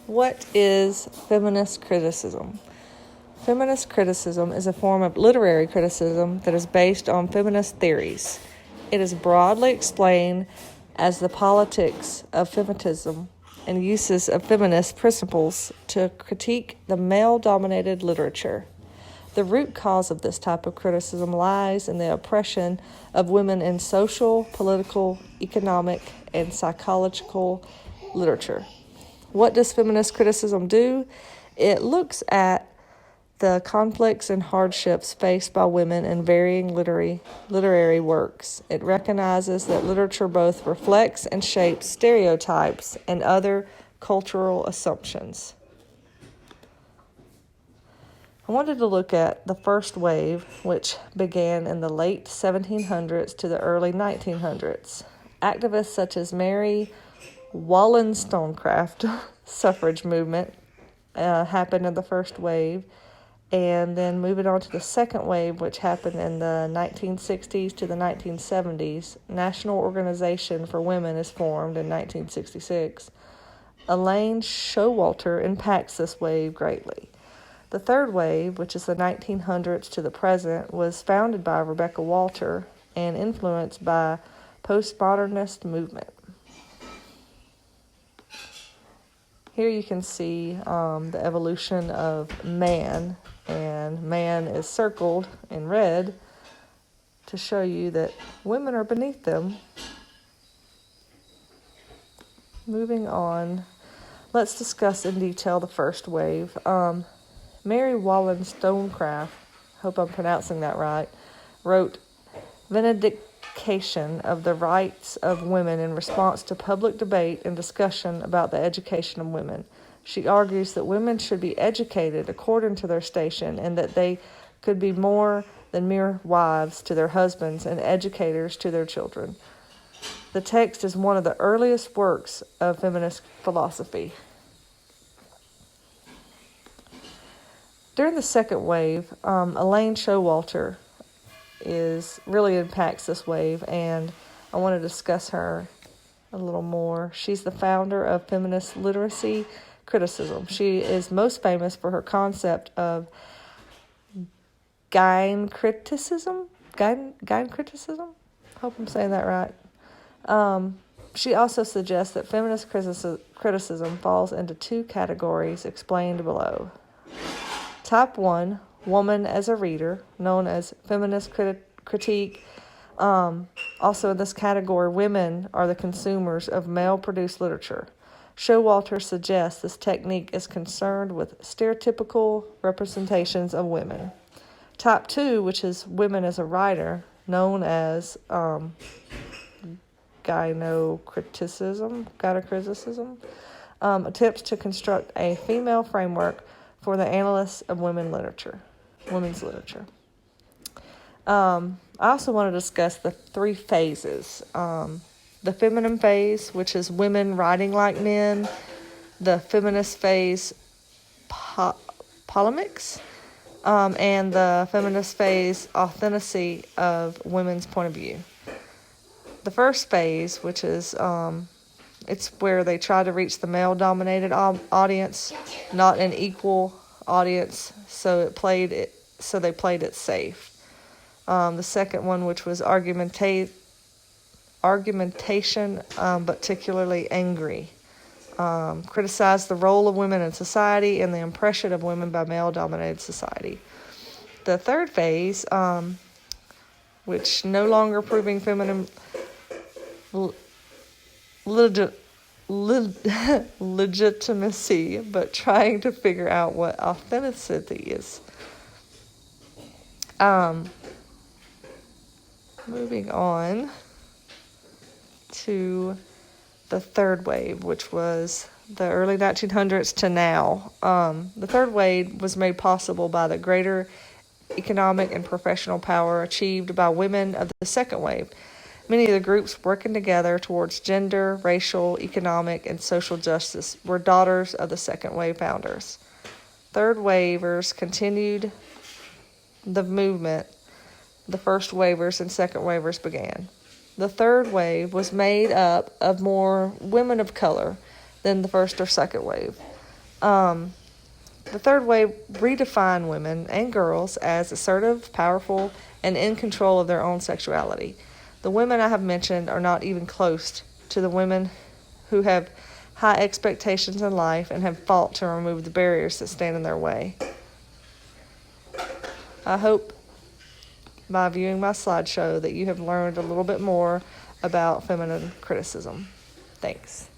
What is feminist criticism? Feminist criticism is a form of literary criticism that is based on feminist theories. It is broadly explained as the politics of feminism and uses of feminist principles to critique the male-dominated literature. The root cause of this type of criticism lies in the oppression of women in social, political, economic, and psychological literature. What does feminist criticism do? It looks at the conflicts and hardships faced by women in varying literary works. It recognizes that literature both reflects and shapes stereotypes and other cultural assumptions. I wanted to look at the first wave, which began in the late 1700s to the early 1900s. Activists such as Mary Wollstonecraft suffrage movement happened in the first wave, and then moving on to the second wave, which happened in the 1960s to the 1970s. National Organization for Women is formed in 1966. Elaine Showalter impacts this wave greatly. The third wave, which is the 1900s to the present, was founded by Rebecca Walter and influenced by postmodernist movement. Here you can see the evolution of man, and man is circled in red to show you that women are beneath them. Moving on, let's discuss in detail the first wave. Mary Wollstonecraft, hope I'm pronouncing that right, wrote Vindication of the Rights of Women in response to public debate and discussion about the education of women. She argues that women should be educated according to their station and that they could be more than mere wives to their husbands and educators to their children. The text is one of the earliest works of feminist philosophy. During the second wave, Elaine Showalter really impacts this wave, and I want to discuss her a little more. She's the founder of feminist literary criticism. She is most famous for her concept of Critcism. Critcism? Hope I'm saying that right. She also suggests that feminist criticism falls into two categories explained below. Type 1, woman as a reader, known as feminist critique. Also in this category, women are the consumers of male-produced literature. Showalter suggests this technique is concerned with stereotypical representations of women. Type 2, which is women as a writer, known as gynocriticism, attempts to construct a female framework for the analysis of women's literature. I also want to discuss the three phases. The feminine phase, which is women writing like men. The feminist phase, polemics. And the feminist phase, authenticity of women's point of view. The first phase, which is it's where they try to reach the male-dominated audience, not an equal audience, so they played it safe. The second one, which was argumentation, particularly angry, criticized the role of women in society and the oppression of women by male-dominated society. The third phase, which no longer proving feminine legitimacy, but trying to figure out what authenticity is. Moving on to the third wave, which was the early 1900s to now. The third wave was made possible by the greater economic and professional power achieved by women of the second wave. Many of the groups working together towards gender, racial, economic, and social justice were daughters of the second wave founders. Third wavers continued the movement the first wavers and second wavers began. The third wave was made up of more women of color than the first or second wave. The third way, redefine women and girls as assertive, powerful, and in control of their own sexuality. The women I have mentioned are not even close to the women who have high expectations in life and have fought to remove the barriers that stand in their way. I hope by viewing my slideshow that you have learned a little bit more about feminine criticism. Thanks.